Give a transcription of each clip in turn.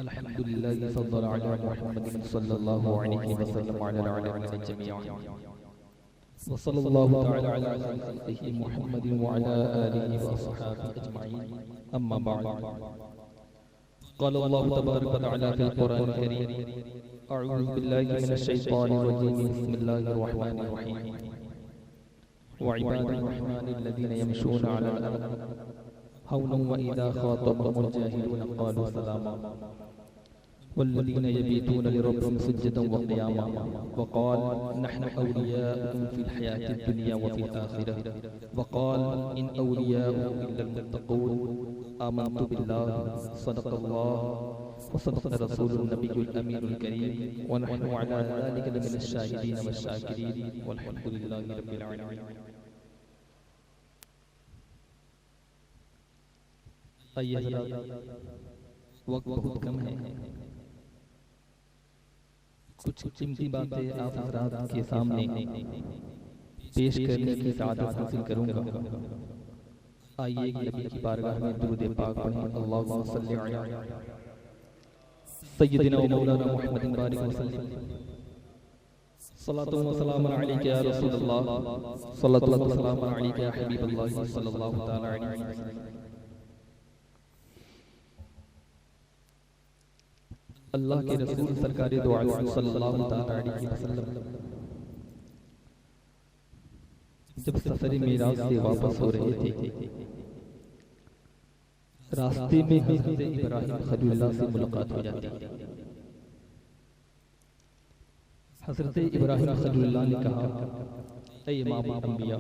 अल्हम्दुलिल्लाह सल्लल्लाहु अला मुहम्मद सल्लल्लाहु अलैहि वसल्लम अला अलैहि जमीअ व सल्लल्लाहु तआला अला सय्यिदी मुहम्मद व अला आलिहि व अस्हाबिहि अजमईन अम्मा बाद क़ाल अल्लाहु तबारक व तआला फ़िल क़ुरानिल करीम अऊज़ु बिल्लाहि मिनश शैतानिर रजीम बिस्मिल्लाहिर रहमानिर रहीम व इबादुर रहमानिल लज़ीना यमशूना अलल अर्द हौना व इज़ा ख़ातबहुमुल जाहिलूना क़ालू सलामा वल्लज़ीना यबीतूना लिरब्बिहिम सुज्जदन व क़ियामा वक़ाल नहनु औलियाउकुम फ़िल हयातिद दुनिया व फ़िल आखिरह वक़ाल इन औलियाउ इल्लल मुत्तक़ून आमन्तु बिल्लाहि सदक़ल्लाहु व सदक़ रसूलुन नबियुल अमीनुल करीम व नहनु अला ज़ालिका लमिनश शाहिदीन वश्शाकिरीन वल्हम्दुलिल्लाहि रब्बिल आलमीन। आइए वक्त बहुत कम है, कुछ कीमती बातें आप हज़रात के सामने पेश करने की सआदत हासिल करूंगा। आइए नबी की बारगाह में दुरूद पाक पढ़ें। अल्लाहुम्मा सल्लि अला सय्यिदिना व मौलाना मुहम्मदिन बारिक वसल्लम सल्लल्लाहु व सलाम अलैका या रसूलल्लाह सल्लल्लाहु व सलाम अलैका या हबीबल्लाह सल्लल्लाहु तआला अलैहि वसल्लम। अल्लाह के रसूल सरकारे दो आलम सल्लल्लाहु तआला अलैहि वसल्लम जब सफर मेराज से वापस हो रहे थे, रास्ते में हज़रत इब्राहिम खलीलुल्लाह से मुलाकात हो जाती। हज़रत इब्राहिम खलीलुल्लाह ने कहा, ऐ इमामुल अंबिया,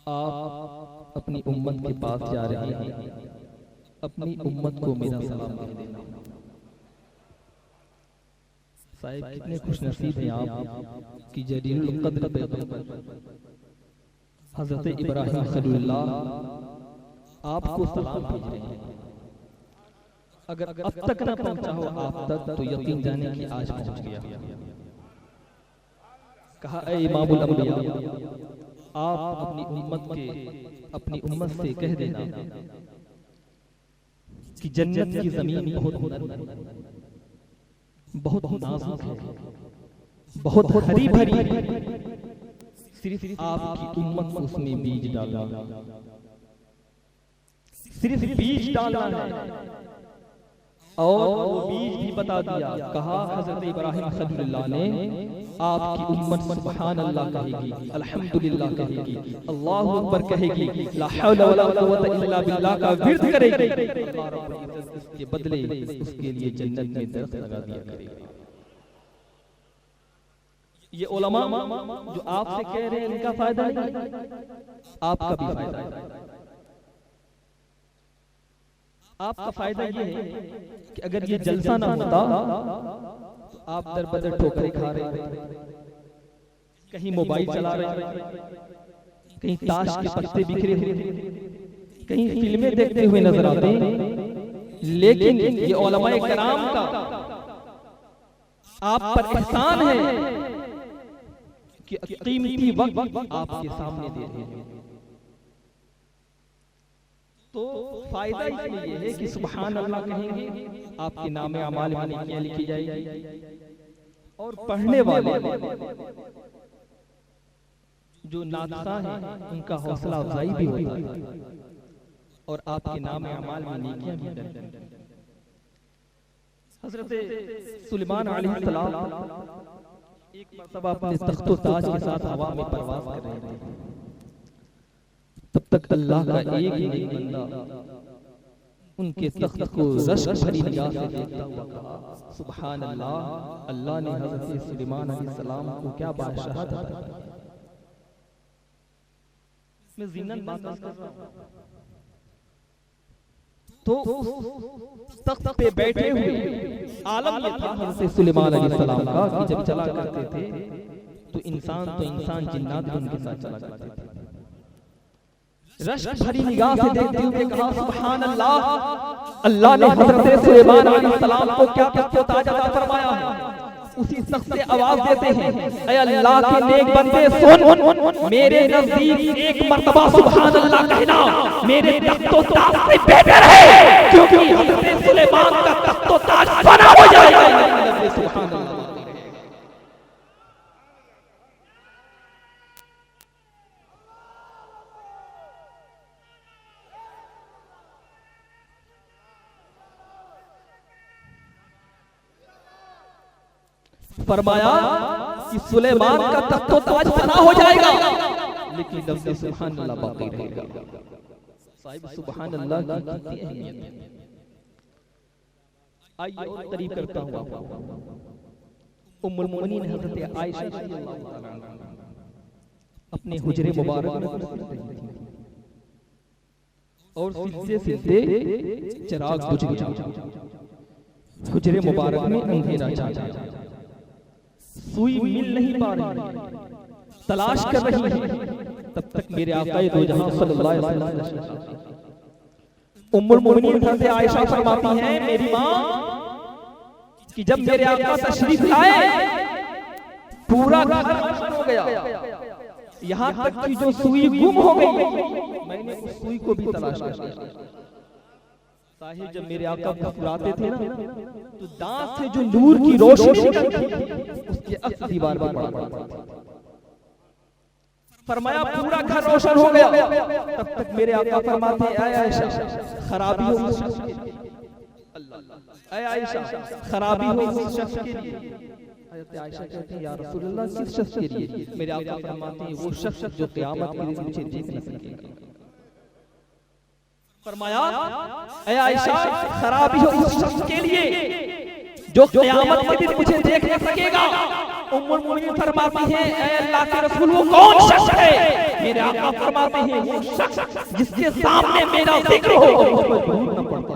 आप अपनी उम्मत के पास जा रहे हैं, अपनी उम्मत को मेरा सलाम कह देना। साहिब कितने खुशनसीब हैं आप कि जलीलुल क़द्र पैगंबर हज़रत इब्राहिम खलीलुल्लाह आपको सलाम भेज रहे हैं। अगर अब तक न पहुंचा हो आप तक तो यकीन जाने कि आज पहुंच गया। कहा, ऐ इमामुल अंबिया, आप अपनी उम्मत से कह देना कि जन्नत की जमीन बहुत नाजुक है, बहुत हरी भरी है, सिर्फ आपकी उम्मत को उसमें बीज डालना, सिर्फ बीज डालना है। और वो बीज भी बता दिया। कहा हज़रत इब्राहिम खलीलुल्लाह ने, आपकी उम्मत सुभान अल्लाह कहेगी, अल्हम्दुलिल्लाह कहेगी, अल्लाहु अकबर कहेगी, ला हौला वला कुव्वता इल्ला बिल्लाह का विर्द करेगी। अल्लाह रब्बुल इज्जत इसके बदले उसके लिए जन्नत में दरख्त लगा दिया करेगा। ये उलमा जो आपसे कह रहे हैं इनका फायदा नहीं, आपका भी फायदा है। आपका फायदा ये है कि अगर ये जलसा ना होता तो आप दर बदर ठोकरें खा रहे थे, कहीं मोबाइल चला रहे थे, कहीं ताश के पत्ते बिखरे हुए, कहीं फिल्में देखते हुए नजर आते। लेकिन ये उलमाए कराम का आप पर एहसान है कि कीमती वक्त आपके सामने दे रहे हैं। तो फायदा इसमें यह है कि सुभान अल्लाह कहेंगे, आपके नामे अमाल में नेकियां लिखी जाएगी, और पढ़ने वाले जो नाक़िसा हैं उनका हौसला अफजाई भी होता है, और आपके नामे अमाल में नेकियां भी दर्ज हैं। हज़रत सुलेमान अलैहिस्सलाम एक मर्तबा अपने तख्तो ताज के साथ हवा में परवाज़ कर रहे थे। तब तक अल्लाह का एक ही बंदा उनके तख्त को रश्क भरी निगाह से देखता हुआ कहा, सुभान अल्लाह, अल्लाह ने हज़रत सुलेमान अलैहिस्सलाम को क्या बादशाहत अता की। मैं ज़िन्नन बात कर रहा हूं, तो तख्त पे बैठे हुए आलम ये था हज़रत सुलेमान अलैहिस्सलाम का कि जब चला करते थे तो इंसान जिन्नात भी उनके साथ चला करते थे। रश्क भरी निगाह से देखते हुए कहा, सुभान अल्लाह, अल्लाह ने हज़रत सुलेमान अलैहिस्सलाम को क्या ताज अता फरमाया है। उसी शख्स से आवाज देते हैं, ऐ अल्लाह के नेक बंदे सुन, मेरे नजदीक एक मर्तबा सुभान अल्लाह कहना मेरे तख्तो ताज से बेहतर है। फरमाया कि सुलेमान का तख्तो ताज फना हो जाएगा, लेकिन लफ्ज़ सुभान अल्लाह बाकी रहेगा। साहिब सुभान अल्लाह की कितनी अहमियत है। आइए और तारीफ करता हूँ आपको। उम्मुल मोमिनीन हज़रत आयशा रज़ियल्लाहु ताला अन्हा अपने हुजरे मुबारक में और सिलते सिलते चिराग बुझ गया, हुजरे मुबारक में अंधेरा छा गया, सुई मिल नहीं पा रही, तलाश कर रही है। तब तक मेरे आका दो जहां सल्लल्लाहु अलैहि वसल्लम उम्मुल मोमिनीन हज़रत आयशा फरमाती हैं, मेरी मां कि जब मेरे आका तशरीफ लाए पूरा घर रोशन हो गया, यहाँ तक कि जो सुई गुम हो गई, मैंने उस सुई को भी तलाश किया। साहिब जब मेरे आका फुसलाते थे ना, तो दांत से जो नूर की रोशनी निकलती उसके अक्स दीवार पर पड़ा। फरमाया पूरा घर रोशन हो गया। तब तक मेरे आका फरमाते हैं, ऐ आयशा खराबी हो उस शख्स के लिए, ऐ आयशा खराबी हो उस शख्स के लिए। आयशा कहती है, या रसूलल्लाह किस शख्स के लिए? मेरे आका फरमाते हैं, वो शख्स जो क़यामत के दिन मुझे देख नहीं सकेगा। फरमाया, ऐ आयशा खराबी हो उस शख्स के लिए जो क़यामत के दिन मुझे देख नहीं सकेगा। उम्मुल मोमिनीन फरमाती हैं, ऐ अल्लाह के रसूल वो कौन शख्स है? मेरे आका फरमाते हैं, वो शख्स जिसके सामने मेरा जिक्र हो और मुझ पर दुरूद न पड़ता।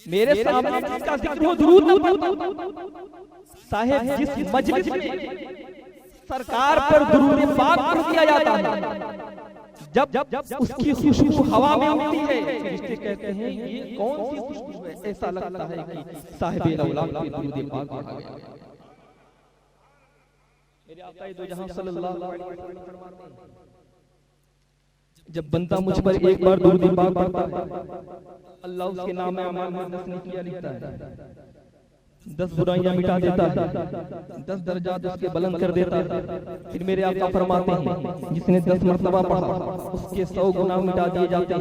मेरे सामने जिसका जिक्र हो दुरूद न पड़ता। साहिब जिस मजलिस में सरकार पर दुरूद पाक पढ़ दिया जाता है, जब उसकी खुशबू हवा में उड़ती है, फरिश्ते कहते हैं ये कौन सी खुशबू है? ऐसा लगता है कि साहिबे औलाद पे दुरूद पाक पढ़ा गया। मेरे आका दो जहां सल्लल्लाहु अलैहि वसल्लम फरमाते हैं, जब बंदा मुझ पर एक बार दुरूद पाक पढ़ता है, अल्लाह उसके नाम में अमाल में 10 नेकियां लिखता है, 10 बुराइयां मिटा देता है, 10 दर्जात उसके बुलंद कर देता है। फिर मेरे आका फरमाते हैं, जिसने 10 मरतबा पढ़ा उसके 100 गुनाह मिटा दिए जाते हैं,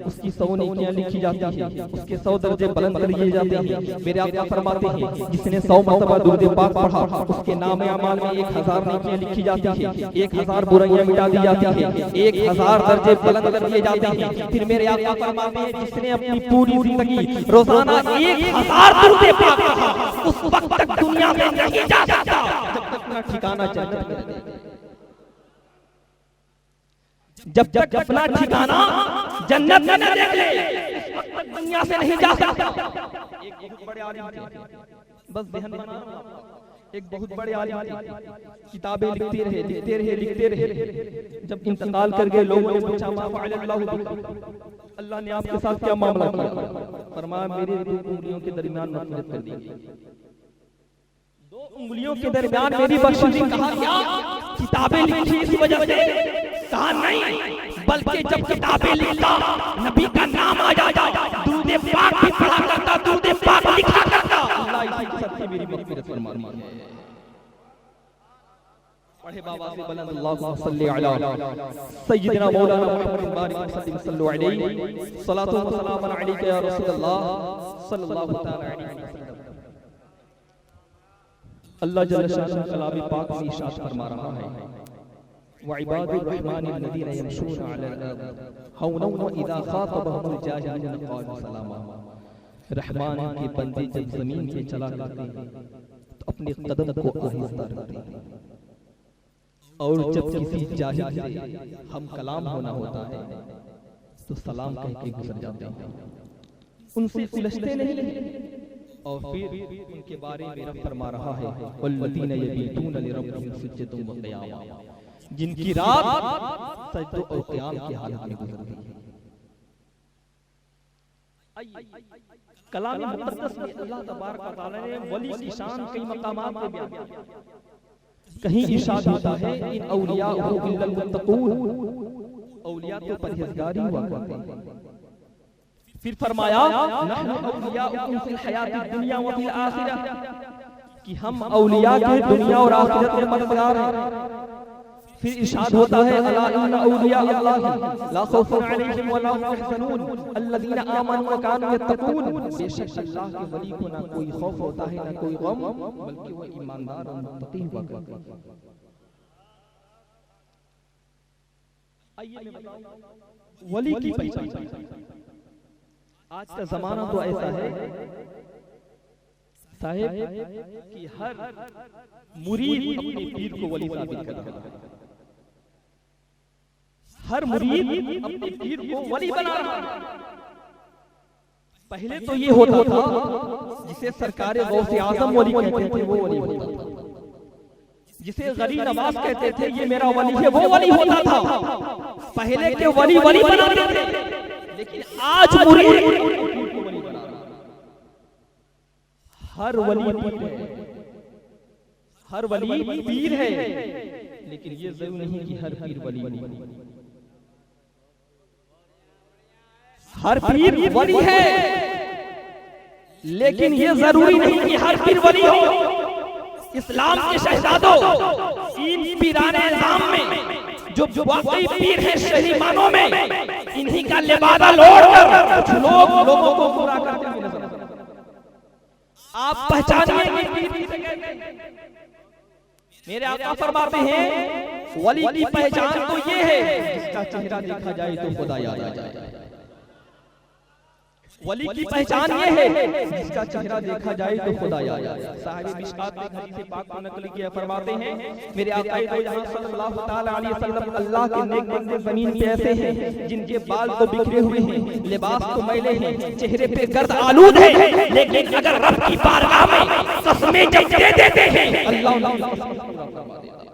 उसकी 100 नेकियां लिखी जाती हैं, उसके 100 दर्जे बुलंद कर दिए जाते हैं। मेरे आका फरमाते हैं, जिसने 100 मरतबा दुरूद पाक पढ़ा उसके नाम अमाल में 1000 नेकियां लिखी जाती हैं, 1000 बुराइयां मिटा दी जाती हैं, 1000 दर्जे बुलंद कर दिए जाते हैं। फिर मेरे आका फरमाते हैं, जिसने अपनी पूरी जिंदगी रोजाना 1000 दुरूद पाक पढ़ा उस वक्त तक दुनिया में नहीं जा सकता जब तक अपना ठिकाना जन्नत में रहे। जब तक अपना ठिकाना जन्नत में न देख ले उस वक्त तक दुनिया से नहीं जा सकता। एक बहुत बड़े आलिम थे, बस ध्यान बना, एक बहुत बड़े आलिम थे, किताबें लिखते रहे। जब इंतकाल कर गए, लोगों ने पूछा मा फ़अलल्लाहु बिकुम, अल्लाह ने आपके साथ क्या मामला किया? फरमाया, मेरे 2 उंगलियों के दरमियान मग़फ़िरत कर दी, 2 उंगलियों के दरमियान मेरी बख्शिश। कहा क्या किताबें लिखी इस वजह से? कहा नहीं, बल्कि जब किताबें लिखता नबी का नाम आ जाता, दुरूद पाक भी पढ़ा करता, दुरूद पाक लिखा करता। अल्लाह इसी सबसे मेरी मग़फ़िरत फरमानी है। पढ़े बाबा से बुलंद अल्लाहुम्मा सल्ली अला सय्यिदना मौलाना मुहम्मद बारिक वसल्लम सल्लल्लाहु अलैहि सलातु व सलाम अलैका या रसूलल्लाह सल्लल्लाहु तआला अलैहि वसल्लम। अल्लाह जल्ल शानहु कलाम पाक में इरशाद फरमा रहा है, व इबादुर रहमानिल्लज़ीना यमशूना अलल अर्द हौनन व इज़ा ख़ातबहुमुल जाहिलून क़ालू सलामा। रहमान के बंदे जब जमीन पे चला करते हैं तो अपने कदम को आहिस्ता रखते हैं, और जब किसी जाहिल से हम कलाम होना होता है तो सलाम कह के गुजर जाते हैं, उनसे उलझते नहीं। और फिर उनके बारे में रब फरमा रहा है, वल्लज़ीना यबीतूना लिरब्बिहिम सुज्जदन व क़ियामा, जिनकी रात सजदे और क़याम की हालत में गुजरती है। कलाम मुक़द्दस में अल्लाह तबारक व तआला ने वली की शान कई मकामात पे बयान किया। कहीं इरशाद होता है, इन औलियाउ इल्लल मुत्तक़ून, औलिया तो परहेज़गार ही हुआ करते हैं। फिर फरमाया, नहनु औलियाउकुम फिल हयातिद दुनिया व फिल आखिरह, कि हम औलिया के दुनिया और आखिरत में मददगार हैं। फिर इरशाद होता है अला इन्ना औलिया अल्लाह ला खौफुन अलैहिम व ला हुम यहज़नून अल्लज़ीना आमनू व कानू यत्तकून। बेशक अल्लाह के वली को ना कोई खौफ होता है ना कोई गम, बल्कि वो ईमानदार और मुत्तकी हुआ करते हैं। आइए मैं बताऊं वली की पहचान। आज का जमाना तो ऐसा है साहिब कि हर मुरीद अपने पीर को वली साबित कर रहा है। हर मुरीद अपने पीर को वली बना रहा है। पहले तो ये होता था जिसे सरकार गौसे आजम वली कहते थे वो वली होता था, जिसे गरीब नवाज कहते थे ये मेरा वली है वो वली होता था। पहले के वली वली बनाते थे, लेकिन आज मुरीद को वली बना रहा है। हर वली पीर है, हर वली पीर है, लेकिन ये जरूर नहीं कि हर पीर वली नहीं। हर पीर वली है, लेकिन ये जरूरी नहीं कि हर पीर वली हो। इस्लाम के शहजादों इन पीराने निज़ाम में जो वाकई पीर है शहरी मानों में, इन्हीं का लिबादा लौटकर कुछ लोग लोगों को गुमराह करते हुए नजर आते हैं। आप पहचानिए कि पीर किसे कहते हैं। मेरे आका फरमाते हैं वली की पहचान तो ये है जिसका चेहरा देखा जाए तो खुदा याद आ जाए। वली की पहचान ये है जिसका चेहरा देखा जाए तो खुदा याद आ जाए। साहिब मिशकात में हदीस पाक को नकल किया, फरमाते हैं मेरे आका दो जहां सल्लल्लाहु तआला अलैहि वसल्लम अल्लाह के नेक बंदे जमीन पे ऐसे हैं जिनके बाल तो बिखरे हुए हैं, लिबास तो मैले हैं, चेहरे पे गर्द आलूद है, लेकिन अगर रब की बारगाह में कसमें जब दे देते हैं अल्लाह उनकी कसम पूरा फरमा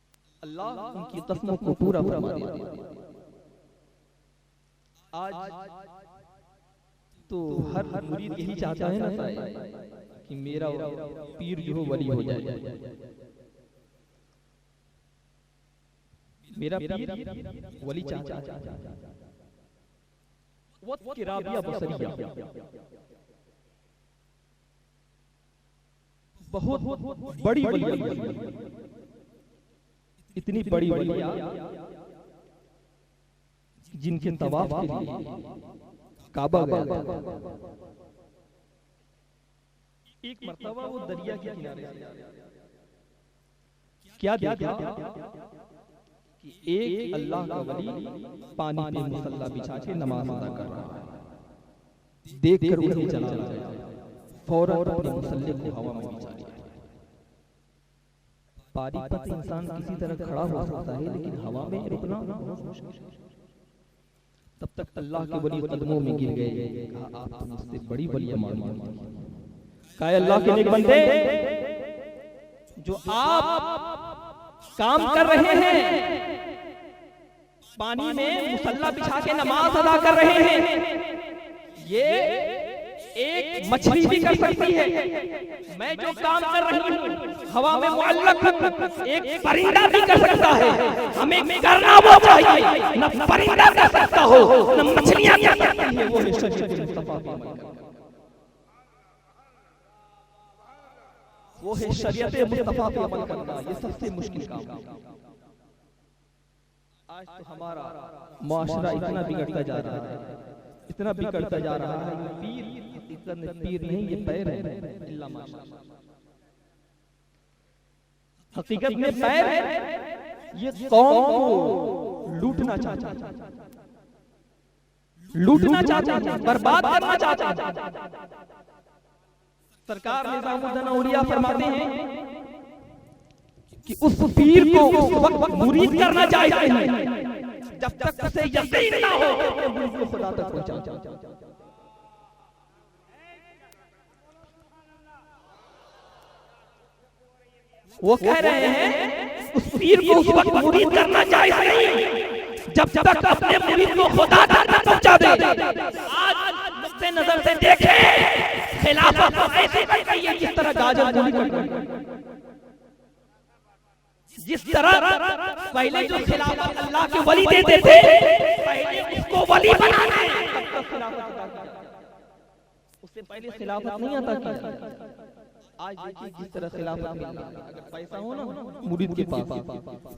देता है। अल्लाह उनकी कसमों को पूरा फरमा देता है। आज तो हर मुरीद यही चाहता है ना कि मेरा पीर जो हो वली हो जाए, मेरा पीर वली चाहता है। वक्त की राबिया बसरिया बहुत बड़ी वली, इतनी बड़ी वली जिनके तवाफ के लिए काबा गया था। एक मर्तबा वो दरिया के किनारे क्या देखा कि एक अल्लाह का वली पानी पे मुसल्ला बिछा के नमाज अदा कर रहा है। देखकर उन्हें चला फौरन अपने मुसल्ले को हवा में बिछा दिया। पारी पर इंसान किसी तरह खड़ा हो सकता है, लेकिन हवा में रुकना बहुत मुश्किल है। तब तक अल्लाह के वली कदमों में गिर गए। कहा आप तो मुझसे बड़ी वली मालूम है। कहा अल्लाह के नेक बंदे, जो आप काम कर रहे हैं, पानी में मुसल्ला बिछा के नमाज अदा कर रहे हैं, ये एक मछली भी कर सकती है। मैं जो काम कर रही हूँ हवा में मुअल्लक एक परिंदा भी कर सकता है। हमें करना वो चाहिए, न परिंदा कर सकता हो न मछलियां कर सकती है। वो है शरीयत मुस्तफा पे अमल करना, वो है शरीयत मुस्तफा पे अमल करना। ये सबसे मुश्किल काम है। आज तो हमारा माशरा इतना बिगड़ता जा रहा है, इतना बिगड़ता जा रहा है। पीर पीर नहीं, ये पैर है। अल्लाह माशाअल्लाह, हकीकत में पैर है। ये कौम को लूटना चाहता, लूटना चाहता, बर्बाद करना चाहता। सरकार निजामुद्दीन औलिया फरमाते हैं कि उस पीर को उस वक्त मुरीद करना चाहिए जब तक उसे यकीन ना हो कि मुरीद को खुदा तक पहुंचा। वो कह रहे हैं उस पीर को उस वक्त मुरीद करना चाहिए नहीं जब तक अपने मुरीद को खुदा तक पहुंचा दे। आज नुक्ते नजर से देखें, खिलाफत ऐसे कट गई है जिस तरह गाजर मूली कट गई। जिस तरह पहले जो खिलाफत अल्लाह के वली देते थे, पहले उसको वली बनाना है, उससे पहले खिलाफत नहीं आता किया। आज देखिए किस तरह खिलाफत मिल रहा है। अगर पैसा हो ना मुरीद के पास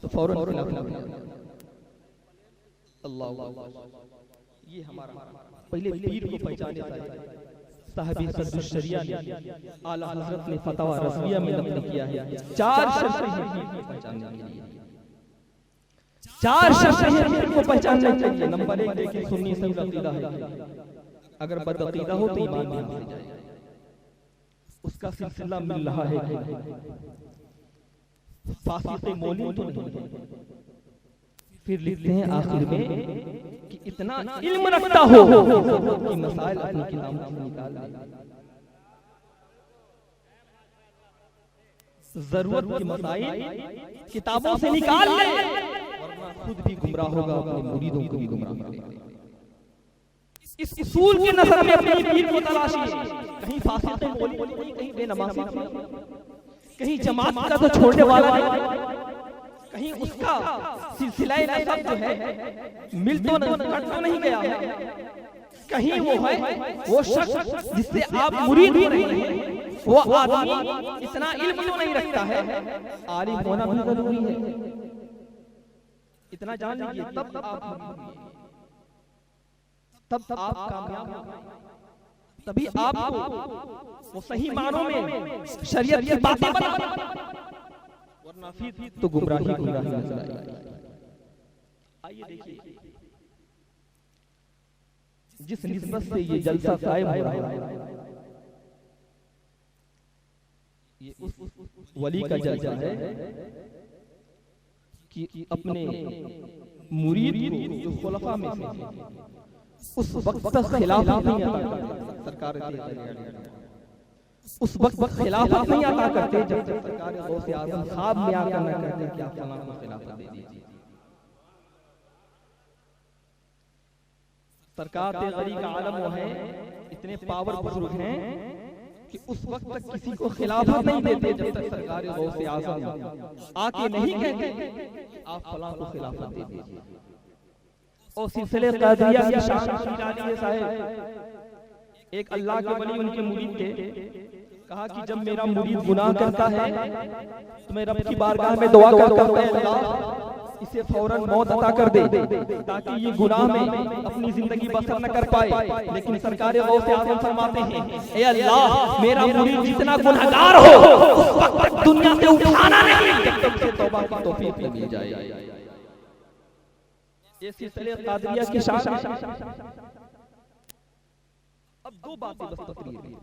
तो फौरन खिलाफत मिल जाता है। अल्लाह, ये हमारा पहले पीर को पहचाने चाहिए। साहिब सद्दुश शरिया ने आला हजरत ने फतवा रज़विया में नक़ल किया है, 4 शर्तें हैं पीर को पहचानने के लिए। 4 शर्तें हैं पीर को पहचानने के लिए। नंबर 1 देखिए, सुन्नी सही अकीदा है। अगर बदअकीदा हो तो ईमान में से जाएगा। उसका सिलसिला मिल रहा है कि फासिक़े मौलवी तो नहीं है। फिर लिखते हैं आखिर में कि इतना इल्म रखता हो कि मसाइल अपनी किताबों से निकाल ले, जरूरत के मसाइल किताबों से निकाल ले, वरना खुद भी गुमराह होगा, अपने मुरीदों को भी गुमराह करेगा। इस उसूल के नजर में अपने पीर को तलाशिए। कहीं फासिक़े मौलवी नहीं, कहीं बेनमाज़ी, कहीं जमात का तो छोड़ने वाला नहीं, कहीं उसका सिलसिला नसब जो है मिल तो नहीं गया है, कहीं वो है वो शख्स जिससे आप मुरीद हो रहे हैं वो आदमी इतना इल्म तो नहीं रखता है। आलिम होना भी जरूरी है, इतना जान लीजिए, तब आप कामयाब होंगे। तभी आपको वो सही मानों में शरीयत की बातें बता, वरना फिर तो गुमराही नजर आएगी। आइए देखिए, जिस निस्बत से ये जलसा कायम हो रहा है, ये उस वली का जलसा है कि अपने मुरीद को जो खुलफा में से उस वक्त तक खिलाफत नहीं आता, सरकार उस वक्त खिलाफत नहीं आता करते जब तक सरकार गौसे आज़म ख्वाब में आकर न कहते कि आप फलां को खिलाफत दे दीजिए। सरकार तेगरी का आलम वो है, इतने पावर बुजुर्ग हैं कि उस वक्त तक किसी को खिलाफत नहीं देते जब तक सरकार गौसे आज़म आके नहीं कहते आप फलां को खिलाफत दे दीजिए। और सिलसिले कादरिया की शान साहब, एक अल्लाह के वली उनके मुरीद थे, कहा कि जब मेरा मुरीद गुनाह करता है तो मैं रब की बारगाह में दुआ करता हूं, अल्लाह इसे फौरन मौत अता कर दे ताकि ये गुनाह में अपनी जिंदगी बसर न कर पाए। लेकिन सरकार गौसे आज़म फरमाते हैं, ए अल्लाह मेरा मुरीद जितना गुनहगार हो उस वक्त तक दुनिया से उठाना नहीं जब तक उसे तौबा की तौफीक न मिल जाए। ये सिलसिले कादरिया की शान। अब 2 बातें बस तकरीर में,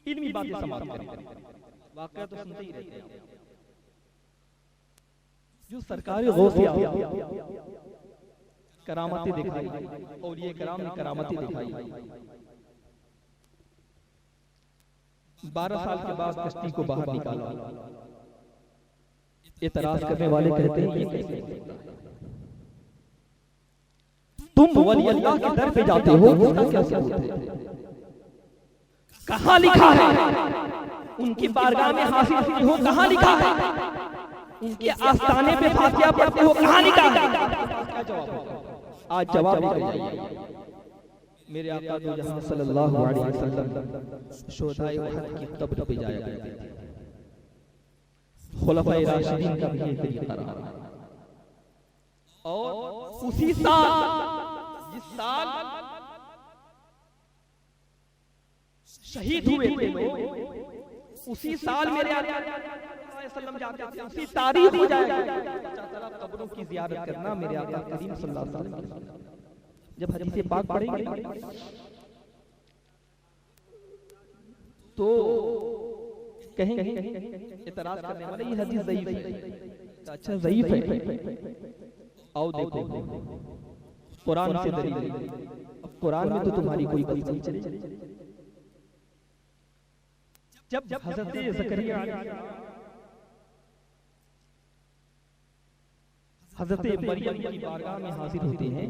इल्मी बातें समाप्त करें, वाकया तो सुनते ही रहते हैं। जो सरकारी गौसे करामतें दिखाई, औलिया कराम ने करामतें दिखाई, 12 साल के बाद कश्ती को बाहर निकाला। एतराज करने वाले कहते हैं ये कैसे होता है? तुम वली अल्लाह के दर पे जाते हो, उसका क्या सबूत है? कहाँ लिखा है? उनकी बारगाह में हासिल होती हो, कहाँ लिखा है? उनके आस्थाने पे फातिहा पढ़ते हो, कहाँ लिखा है? क्या जवाब होगा? आज जवाब निकल जाइए। मेरे आका दो जहां सल्लल्लाहु अलैहि वसल्लम शोहदाए उहद की कब्र पे जाया करते थे। खुलफाए राशिदीन का भी ये तरीका रहा। और उसी साल जिस साल शहीद हुए थे लोग, उसी साल मेरे आका सल्लम जाते थे, उसी तारीख हो जाएगा कब्रों की ज़ियारत करना। मेरे आका करीम सल्लल्लाहु अलैहि वसल्लम जब हदीस पाक पढ़ेंगे तो कहेंगे इतराज करने वाले ये हदीस ज़ईफ है। अच्छा ज़ईफ है, आओ देखो कुरान से दलील। अब कुरान में तो तुम्हारी कोई बात नहीं चलेगी। जब हज़रत ज़करिया हज़रत मरियम की बारगाह में हाजिर होते हैं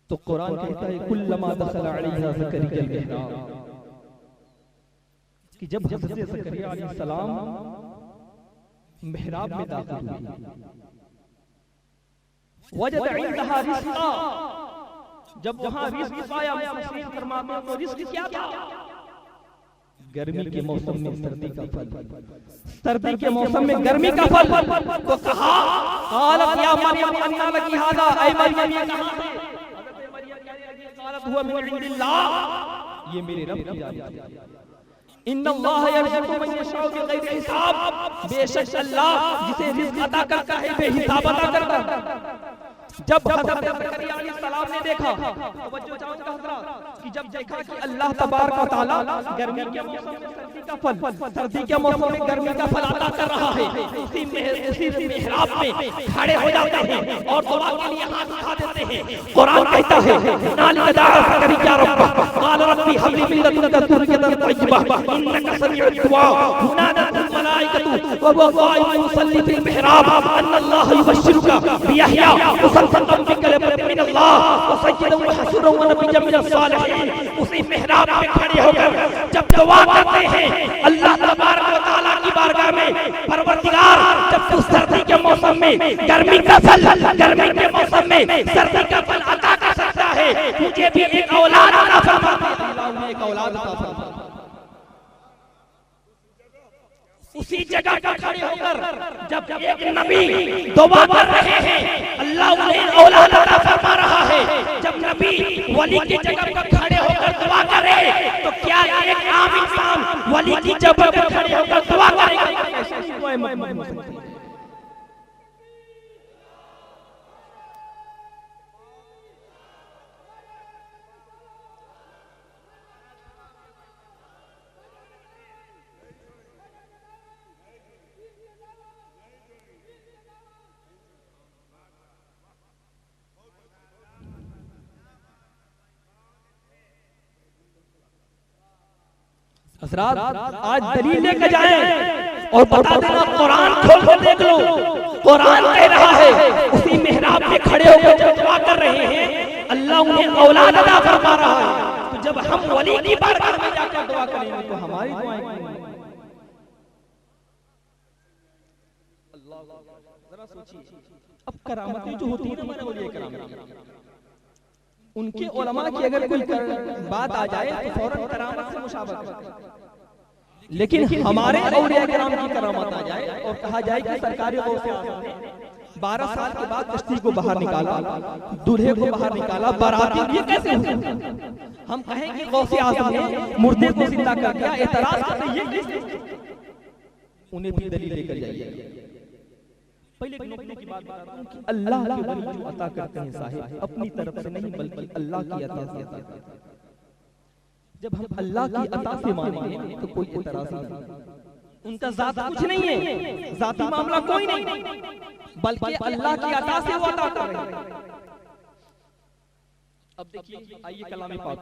तो कुरान कहता है कुल्लमा दखला अलैहा ज़करिया अल-मिहराब, कि जब हज़रत ज़करिया अलैहिस्सलाम मिहराब में दाखिल हुए, वजद इंदहा रिज़्क़ा, जब वहां रिज़्क़ पाया, मुफ़स्सिरीन फरमाते हैं तो रिज़्क़ क्या था? गर्मी के मौसम में सर्दी का फल, सर्दी के मौसम में गर्मी का फल। तो कहा क़ालत या मरियम अन्ना लकी हाज़ा, ऐ मरियम ये कहां से? हज़रत मरियम कह रही है क़ालत हुवा मिन इंदिल्लाह, ये मेरे रब की जानिब से। इन्नल्लाह यरज़ुक़ु मन यशाउ बिग़ैरि हिसाब, बेशक अल्लाह जिसे रिज़्क़ अता करता है बेहिसाब अता करता है। जब हज़रत ज़करिया अलैहिस्सलाम ने देखा, तवज्जो चाहूंगा हज़रात, कि जब देखा कि अल्लाह तबारक व तआला गर्मी के मौसम में सर्दी का फल, सर्दी के मौसम में गर्मी का फल अता कर रहा है, उसी मेहराब में खड़े हो जाते हैं और दुआ के लिए हाथ उठा देते हैं। कुरान कहता है नालिका दाअ ज़करिया रब्बह क़ाल रब्बी हब ली मिन लदुनका ज़ुर्रियतन तय्यबह इन्नका समीउद दुआ नादतहुल मलाइकतु व हुवा क़ाइमुन युसल्ली फिल मिहराब अन्नल्लाह युबश्शिरुका बियहया उसी मेहराब में खड़े होकर जब दुआ करते हैं अल्लाह तबारक व तआला की बारगाह में, परवरदिगार जब तू सर्दी के मौसम में गर्मी का फल, गर्मी के मौसम में सर्दी का फल अता कर सकता है, मुझे भी एक औलाद अता फरमा, अल्लाह एक औलाद अता फरमा। उसी जगह पर खड़े होकर जब एक नबी दुआ कर रहे हैं, अल्लाह उन्हें औलाद अता फरमा रहा है। जब नबी वली की जगह पर खड़े होकर दुआ करे तो क्या एक आम इंसान वली की जगह पर खड़े होकर दुआ करेगा? हज़रात आज दलील लेकर जाएं और बता देना, कुरान खोल कर देख लो, कुरान कह रहा है उसी मेहराब में खड़े होकर जब दुआ कर रहे हैं अल्लाह उन्हें औलाद अता फरमा रहा है। तो जब हम वली की बारगाह में जाकर दुआ करेंगे तो हमारी दुआएं अल्लाह, जरा सोचिए अब करामतें जो होती है ना हमारे औलिया करामत, उनके उलमा की अगर कोई बात आ जाए तो फौरन करामत से मुशाबहत, लेकिन हमारे औलिया किराम की करामत आ जाए और कहा जाए कि सरकारी गौस से 12 साल के बाद कश्ती को बाहर निकाला, दूल्हे को बाहर निकाला, बाराती, ये कैसे हुआ? हम कहें कि गौस आज़म ने मुर्दे को जिंदा कर दिया, एतराज करते ये कैसे? उन्हें भी दलील लेकर जाइए। पहले एक नुक्ते की बात बता दूं कि अल्लाह के वली जो अता करते हैं साहिब, अपनी तरफ से नहीं बल्कि अल्लाह की अता से अता करते हैं। जब हम अल्लाह की अता से मानेंगे तो कोई एतराज नहीं, उनका जात कुछ नहीं है, जाती मामला कोई नहीं, बल्कि अल्लाह की अता से वो अता कर रहे हैं। अब देखिए, आइए कलाम पाक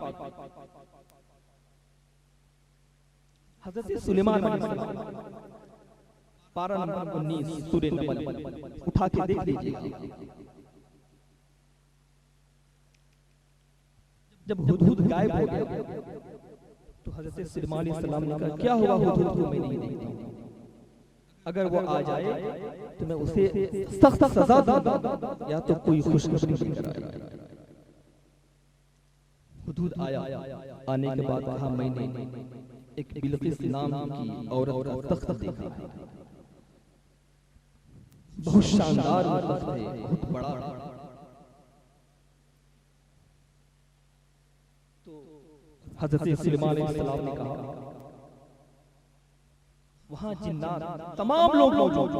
हज़रत सुलेमान अलैहिस्सलाम पारा नंबर 19 सूरह नमल उठा के देख लीजिए। जब हुदहुद गायब हो गया तो हज़रत सुलेमान अलैहिस्सलाम ने कहा क्या हुआ हुदहुद को मैं नहीं देखता, अगर वो आ जाए तो मैं उसे सख्त सजा दूंगा या तो कोई खुशखबरी लेकर आएगा। हुदहुद आया, आने के बाद कहा मैंने एक बिल्किस नाम की औरत का तख्त देखा है, बहुत शानदार तख्त है, बहुत बड़ा। तो हज़रत सुलेमान अलैहिस्सलाम ने कहा वहां जिन्नात तमाम लोग मौजूद,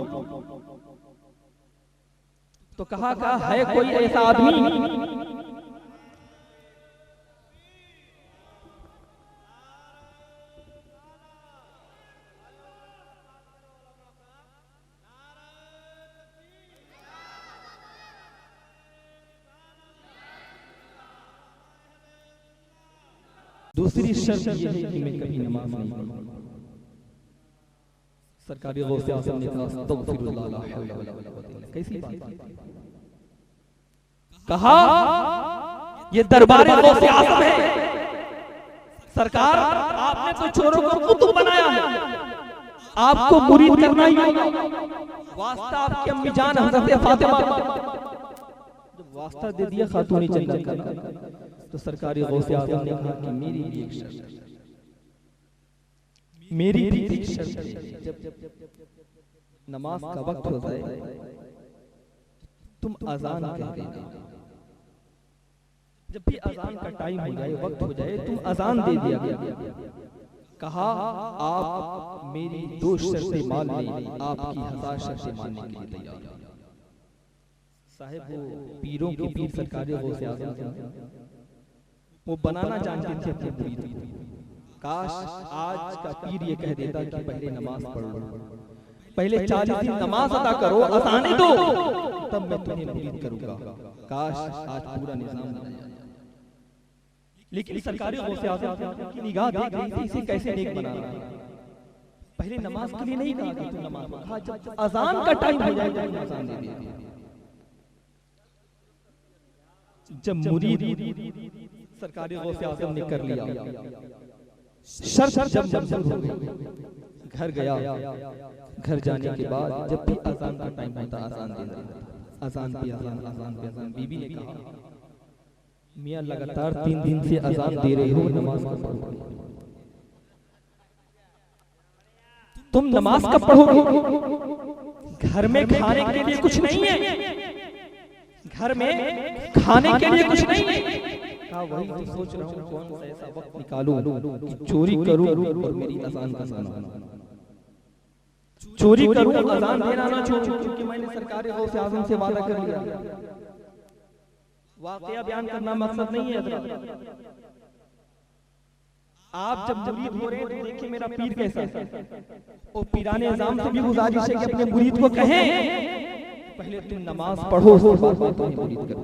तो कहा है कोई ऐसा आदमी दूसरी शर्त यह है कि मैं कभी नमाज नहीं पढ़ूंगा। सरकारी गौसे आज़म ने कहा अस्तगफिरुल्लाह ला हौला वला कुव्वता इल्ला बिल्लाह, कैसी बात? कहा ये दरबार गौसे आज़म है, सरकार आपने तो चोरों को कुतुब बनाया है, आपको मुरीद करना ही होगा। वास्ता आपकी अम्मी जान हज़रत फातिमा, जब वास्ता दे दिया खातून जन्नत का, तो सरकारी गौसे आज़म ने कहा कि मेरी भी एक शर्त, मेरी भी एक शर्त है, जब नमाज का वक्त हो जाए तुम अजान कह देना। जब भी अजान का टाइम हो जाए, वक्त हो जाए, तुम अजान दे दिया गया, कहा आप मेरी 2 शर्तें मान लें, आपकी 1000 शर्तें मानने के लिए तैयार हैं। साहिब वो पीरों के पीर सरकारे गौसे आज़म थे, वो बनाना जानते थे अपने मुरीद को। काश आज का पीर ये कह देता कि पहले नमाज पढ़ो, पहले 40 दिन नमाज अदा करो, अज़ानें दो, तब मैं तुम्हें मुरीद करूंगा। काश आज पूरा निजाम बन जाए। लेकिन सरकारी गौसे आज़म की निगाह देख रही थी इसे कैसे नेक बनाना। पहले नमाज के लिए नहीं कहा कि तुम नमाज पढ़ो, कहा जब अजान का टाइम हो जाए तुम अजान दे दे। जब मुरीद सरकारी गौसे आज़म ने कर लिया, शर्त जब मंजूर हो गई, घर गया। घर जाने के बाद जब भी अजान का टाइम होता अजान दे देता, अजान पे अजान, अजान पे अजान। बीबी ने कहा मियां लगातार 3 दिन से अजान दे रहे हो, नमाज कब पढ़ोगे? तुम नमाज कब पढ़ोगे? घर में खाने के लिए कुछ नहीं है, घर में खाने के लिए कुछ नहीं है। कहा वही तो सोच रहा हूँ, कौन सा ऐसा वक्त निकालूं कि चोरी करूं और मेरी अजान का सुना, चोरी करूं, अजान देना ना छोड़ूं, क्योंकि मैंने सरकारी गौसे आज़म से वादा कर लिया। वाकया बयान करना मकसद नहीं है। आप जब मुरीद हो रहे हैं तो देखिए मेरा पीर कैसा है, और पीराने निजाम से भी गुजारिश है कि अपने मुरीद को कहें पहले तुम नमाज पढ़ो, उसके बाद तुम्हें मुरीद करो,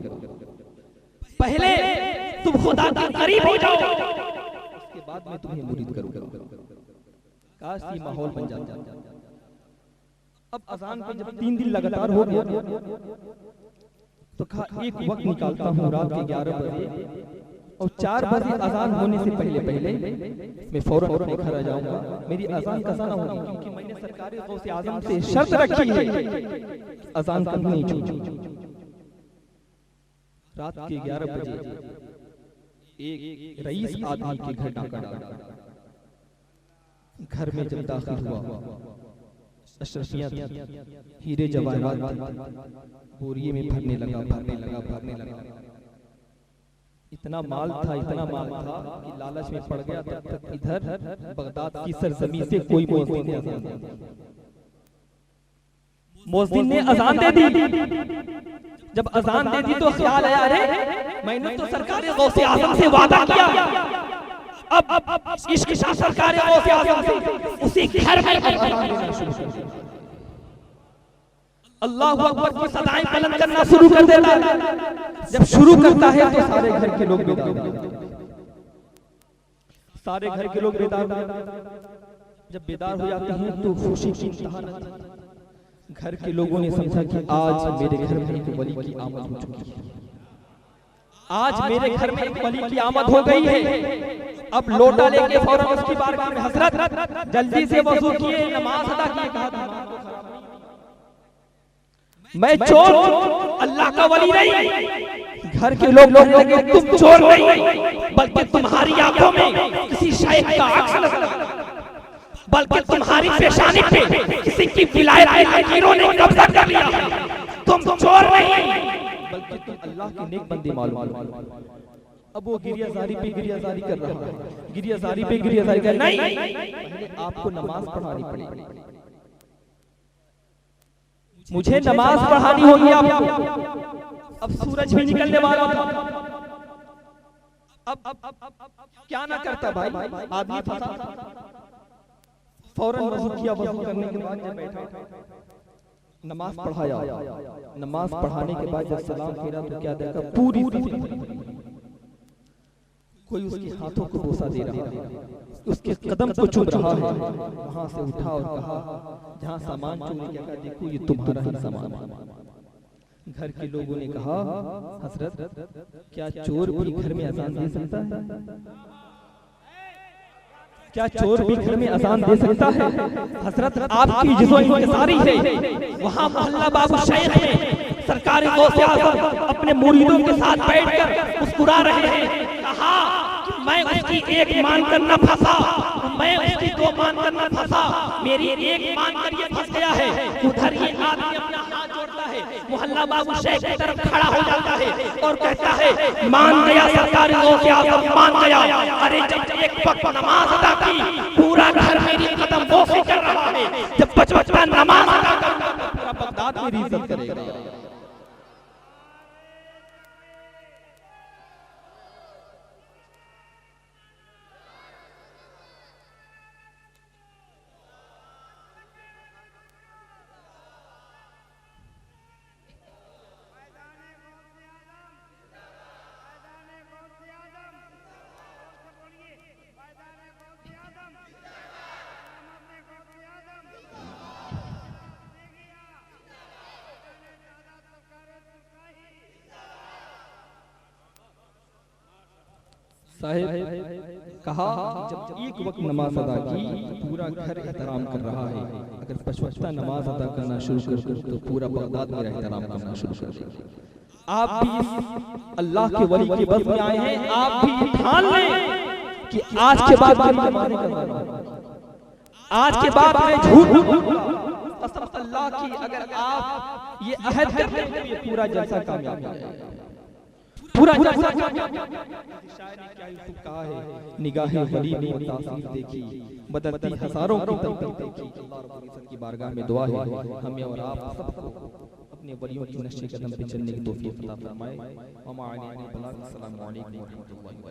पहले तुम खुदा के करीब हो जाओ, उसके बाद मैं तुम्हें मुरीद करूंगा। काश ये माहौल बन जाता। अब अजान पे जब 3 दिन लगातार हो गया तो कहा एक वक्त निकालता हूँ रात के 11 बजे और 4 बजे अजान होने से पहले मैं फौरन अपने घर आ जाऊंगा। मेरी अजान कज़ा ना होगी, क्योंकि मैंने सरकारी गौसे आज़म से शर्त रखी है अजान कभी नहीं छूटी। रात के 11 बजे एक रईस आदमी के घर डाका डाला। घर में जब दाखिल हुआ, अशरफियां हीरे जवाहरात बोरिये में भरने लगा। इतना माल था कि लालच में पड़ गया। तब तक इधर बगदाद की सरजमीन से कोई मुअज्जिन ने अजान दे दी। जब अजान दे दी तो ख्याल आया, अरे मैंने तो सरकारी गौसे आज़म से वादा किया, अब इश्क शाह सरकारी गौसे आज़म से उसी घर में अजान देना शुरू कर दिया। अल्लाहु अकबर की सदाएं बुलंद करना शुरू कर देता है। जब शुरू करता है तो सारे घर के लोग बेदार हो जाते हैं। सारे घर के लोग बेदार हो जाते हैं। जब बेदार हो जाते हैं तो खुशी की इंतहा न थी। घर के लोगों ने समझा कि आज मेरे घर में एक वली की आमद हो चुकी है, आज मेरे घर में एक वली की आमद हो गई है। अब लोटा लेके फौरन उसकी बारगाह में हजरत जल्दी से वजू किए, नमाज अदा किए। कहा मैं चोर अल्लाह का वली नहीं। घर के लोग लगे तुम चोर नहीं, बल्कि तुम्हारी आंखों में किसी शायख का अक्स नजर आता है, बल्कि तुम्हारी पेशानी पे किसी की विलायत के लकीरों ने कब्जा कर लिया। तुम चोर नहीं बल्कि तुम अल्लाह के नेक बंदे मालूम। अब वो गिरियाजारी पे गिरियाजारी कर रहा है, गिरियाजारी पे गिरियाजारी कर नहीं, पहले आपको नमाज पढ़ानी पड़ेगी, मुझे नमाज पढ़ानी होगी आपको। अब सूरज भी निकलने वाला था। अब क्या ना करता भाई, आदमी फंसा। फौरन वजू किया, वजू करने के बाद जब बैठा नमाज पढ़ाया। नमाज पढ़ाने के बाद जब सलाम फेरा तो क्या देखा, पूरी कोई उसके हाथों को बोसा दे रहा है, उसके कदम को चूम रहा है। वहां से उठा और कहा, जहां सामान चूमने का देखो ये तुम्हारा ही सामान है। घर के लोगों ने कहा, हजरत क्या चोर भी घर में अजान दे सकता है? क्या चोर भी घर में अजान दे सकता है? हजरत आपकी जिज़ो इंतज़ारी है। वहाँ मोहल्ला बाबू शेख में सरकारी गौसे आज़म अपने मुरीदों के साथ बैठकर मुस्कुरा रहे हैं। कहा कि मैं उसकी एक मानकर न फंसा, मैं उसकी 2 मानकर न फंसा, मेरी एक मानकर ये फंस गया है। उधर ये आदमी अपना हाथ जोड़ता है, मोहल्ला बाबू शेख की तरफ खड़ा हो जाता है और कहता है मान गया सरकारी गौसे आज़म मान गया। अरे जब एक वक्त नमाज अदा की पूरा घर मेरी कदम वो से चल रहा है, जब बचपन नमाज अदा करूंगा तो पूरा बगदाद मेरी इज्जत करेगा। साहिब कहा जब एक वक्त नमाज अदा की पूरा घर एहतराम कर रहा है, अगर पछवक्ता नमाज अदा करना शुरू कर दो तो पूरा बगदाद मेरा एहतराम करना शुरू कर देगा। आप भी अल्लाह के वली के बस में आए हैं, आप भी ठान लें कि आज के बाद आज के बाद मैं झूठ कसम अल्लाह की, अगर आप ये अहद कर लें तो ये पूरा जलसा कामयाब हो जाएगा, पूरा जलसा कामयाब। शायर ने क्या यूसुफ कहा है, निगाहे वली ने तासीर देखी, बदलती हजारों की तकदीर देखी। अल्लाह रब्बुल इज्जत की बारगाह में दुआ है हमें और आप सबको अपने वलियों की नक्शे कदम पे चलने की तौफीक अता फरमाए। अस्सलामु अलैकुम व रहमतुल्लाहि व बरकातहू।